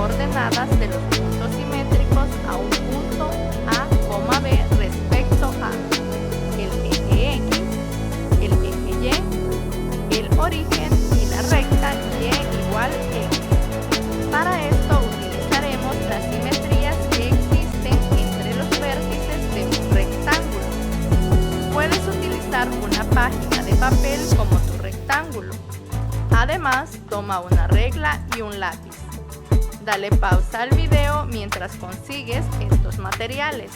coordenadas de los puntos simétricos a un punto A, B respecto a el eje X, el eje Y, el origen y la recta Y igual X. Para esto utilizaremos las simetrías que existen entre los vértices de un rectángulo. Puedes utilizar una página de papel como tu rectángulo. Además, toma una regla y un lápiz. Dale pausa al video mientras consigues estos materiales.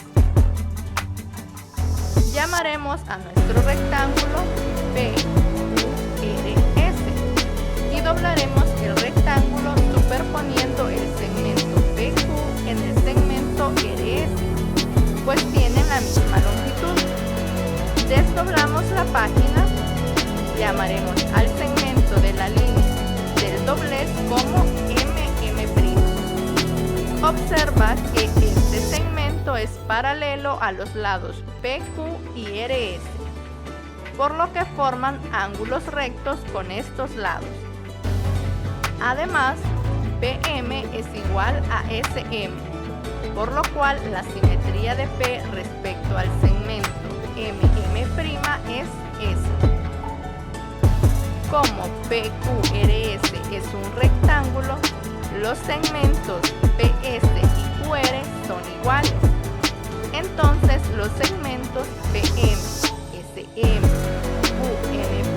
Llamaremos a nuestro rectángulo PQRS y doblaremos el rectángulo superponiendo el segmento PQ en el segmento RS, pues tienen la misma longitud. Desdoblamos la página, llamaremos al segmento de la línea del doblez como MM Observa que este segmento es paralelo a los lados PQ y RS, por lo que forman ángulos rectos con estos lados. Además, PM es igual a SM, por lo cual la simetría de P respecto al segmento MM' es S. Como PQRS es un rectángulo, los segmentos PS y QR son iguales. Entonces los segmentos PM, SM, QM'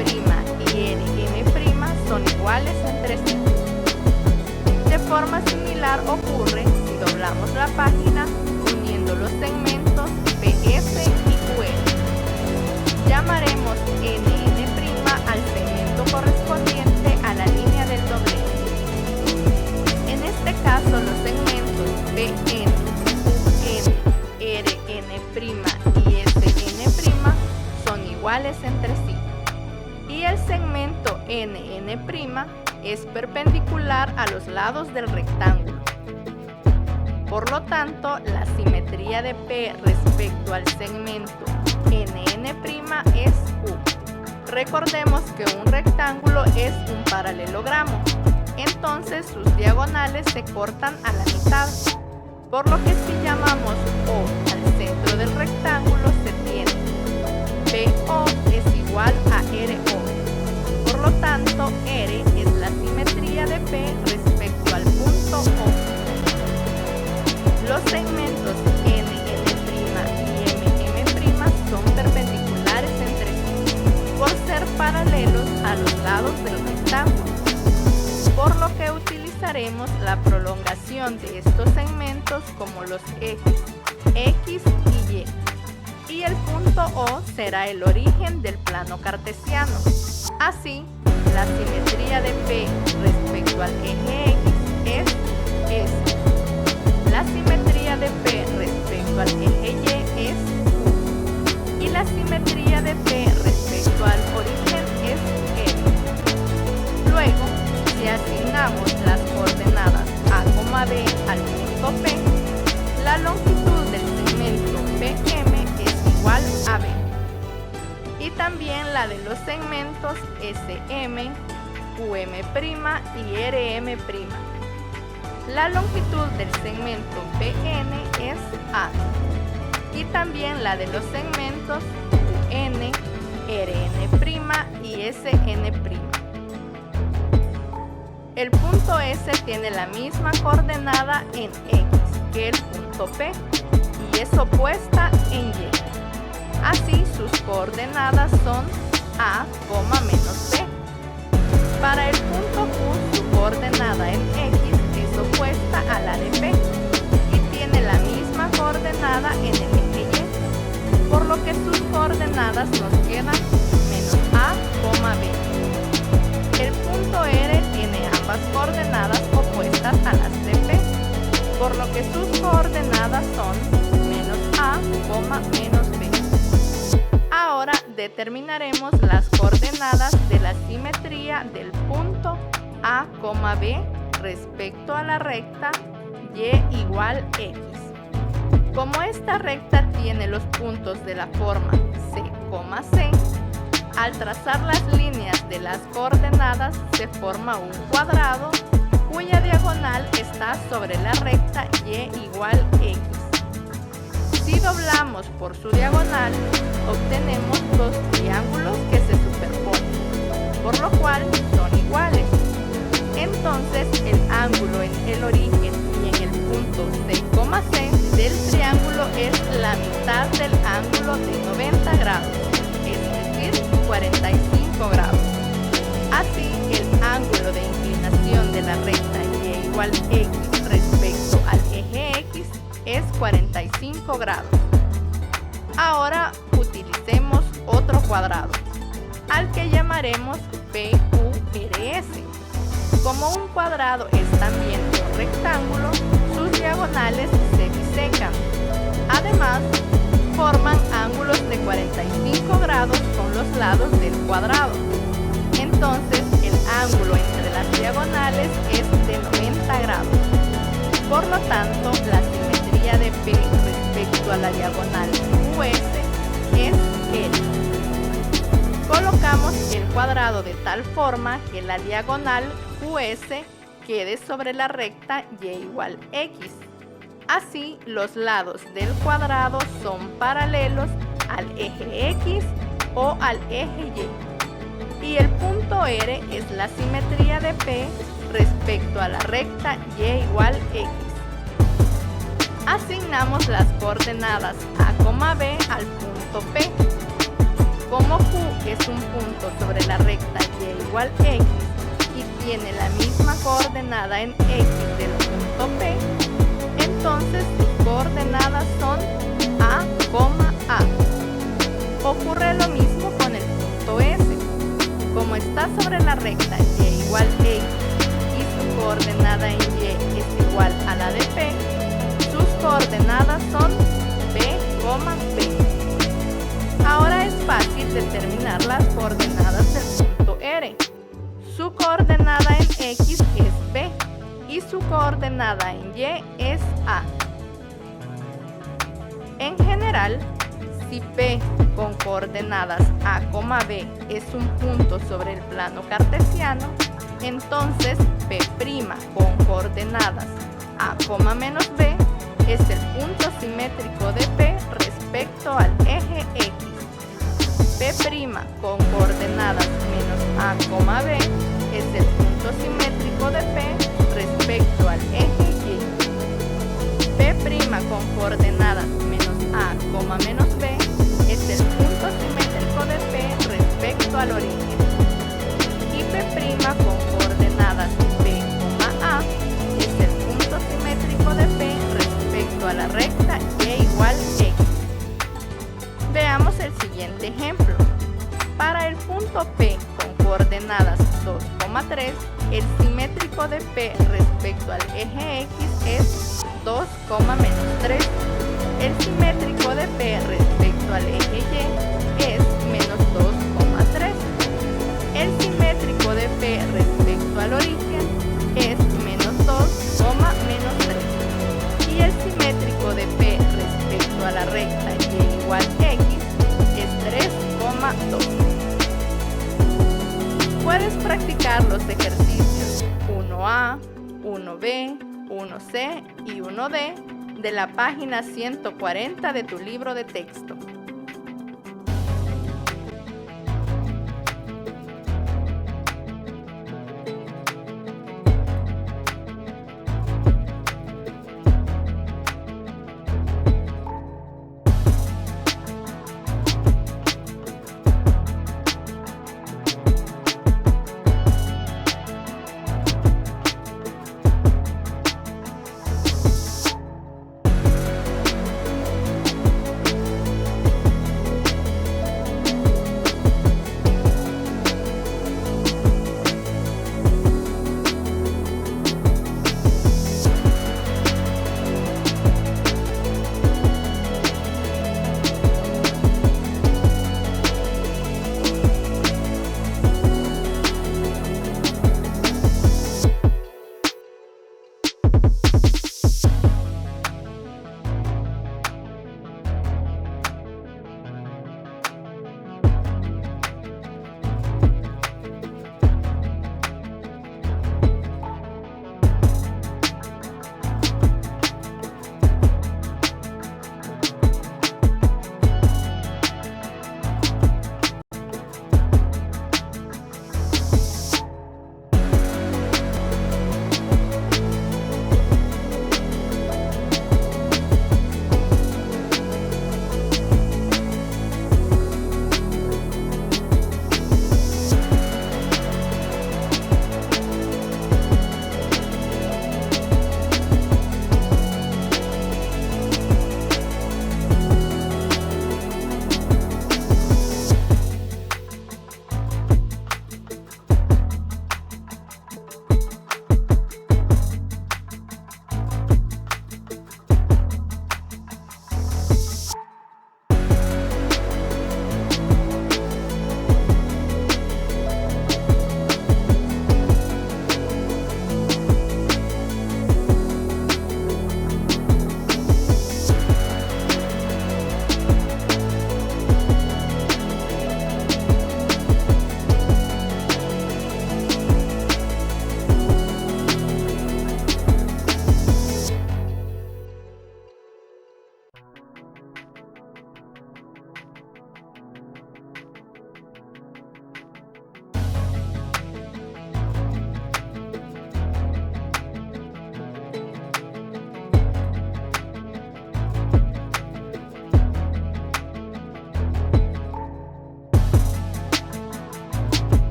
y RM' son iguales entre sí. De forma similar ocurre si doblamos la página uniendo los segmentos PS y QR. Llamaremos NN' al segmento correspondiente a la línea del doblez. En este caso los segmentos PN, QN, RN' y SN' son iguales entre sí. Y el segmento NN' es perpendicular a los lados del rectángulo. Por lo tanto, la simetría de P respecto al segmento NN' es U. Recordemos que un rectángulo es un paralelogramo, entonces sus diagonales se cortan a la mitad, por lo que si llamamos O al centro del rectángulo se tiene PO es igual a RO. Por lo tanto, R es la simetría de P respecto al punto O. Los segmentos NN' y MM' son perpendiculares entre sí, por ser paralelos a los lados del rectángulo, por lo que utilizaremos la prolongación de estos segmentos como los ejes X y Y. Y el punto O será el origen del plano cartesiano. Así, la simetría de P respecto al eje X es S. La simetría de P respecto al eje Y es U. Y la simetría de P respecto al origen es R. Luego, si asignamos las coordenadas A, B al punto P, la longitud del segmento PM es igual a B. Y también la de los segmentos SM, QM' y RM'. La longitud del segmento PN es A. Y también la de los segmentos UN, RN' y SN'. El punto S tiene la misma coordenada en X que el punto P y es opuesta en Y. Así sus coordenadas son A, menos B. Para el punto Q su coordenada en X es opuesta a la de P y tiene la misma coordenada en el eje Y, por lo que sus coordenadas nos quedan menos A, B. El punto R tiene ambas coordenadas opuestas a las de P, por lo que sus coordenadas son menos A, menos B. Ahora determinaremos las coordenadas de la simetría del punto A, B respecto a la recta Y igual X. Como esta recta tiene los puntos de la forma C, C, al trazar las líneas de las coordenadas se forma un cuadrado cuya diagonal está sobre la recta Y igual X. Si doblamos por su diagonal, obtenemos dos triángulos que se superponen, por lo cual son iguales. Entonces, el ángulo en el origen y en el punto C, del triángulo es la mitad del ángulo de 90 grados, es decir, 45 grados. Así, el ángulo de inclinación de la recta Y igual X respecto al eje X es 45 grados. Ahora utilicemos otro cuadrado, al que llamaremos PQRS. Como un cuadrado es también un rectángulo, sus diagonales se bisecan. Además, forman ángulos de 45 grados con los lados del cuadrado. Entonces, el ángulo entre las diagonales es de 90 grados. Por lo tanto, respecto a la diagonal QS es L. Colocamos el cuadrado de tal forma que la diagonal QS quede sobre la recta y igual X. Así, los lados del cuadrado son paralelos al eje X o al eje Y. Y el punto R es la simetría de P respecto a la recta y igual X. Asignamos las coordenadas A, B al punto P. Como Q es un punto sobre la recta y igual X y tiene la misma coordenada en X del punto P, entonces sus coordenadas son A, A. Ocurre lo mismo con el punto S. Como está sobre la recta y igual X y su coordenada en Y es igual a la de P, sus coordenadas son B, B. Ahora es fácil determinar las coordenadas del punto R. Su coordenada en X es B y su coordenada en Y es A. En general, si P con coordenadas A, B es un punto sobre el plano cartesiano, entonces P' con coordenadas A, B es el punto simétrico de P respecto al eje X. P' con coordenadas menos A, B es el punto simétrico de P respecto al eje Y. P' con coordenadas menos A, B es el punto simétrico de P respecto al origen. Y P' con coordenadas B, A es el punto simétrico de P respecto a la recta Y igual X. Veamos el siguiente ejemplo. Para el punto P con coordenadas 2, 3, el simétrico de P respecto al eje X es 2, menos 3. El simétrico de P respecto al eje Y es menos 2,3. El simétrico de P respecto al origen es menos 2, menos 3. Y el simétrico de P respecto a la recta Y igual X es 3,2. Puedes practicar los ejercicios 1A, 1B, 1C y 1D de la página 140 de tu libro de texto.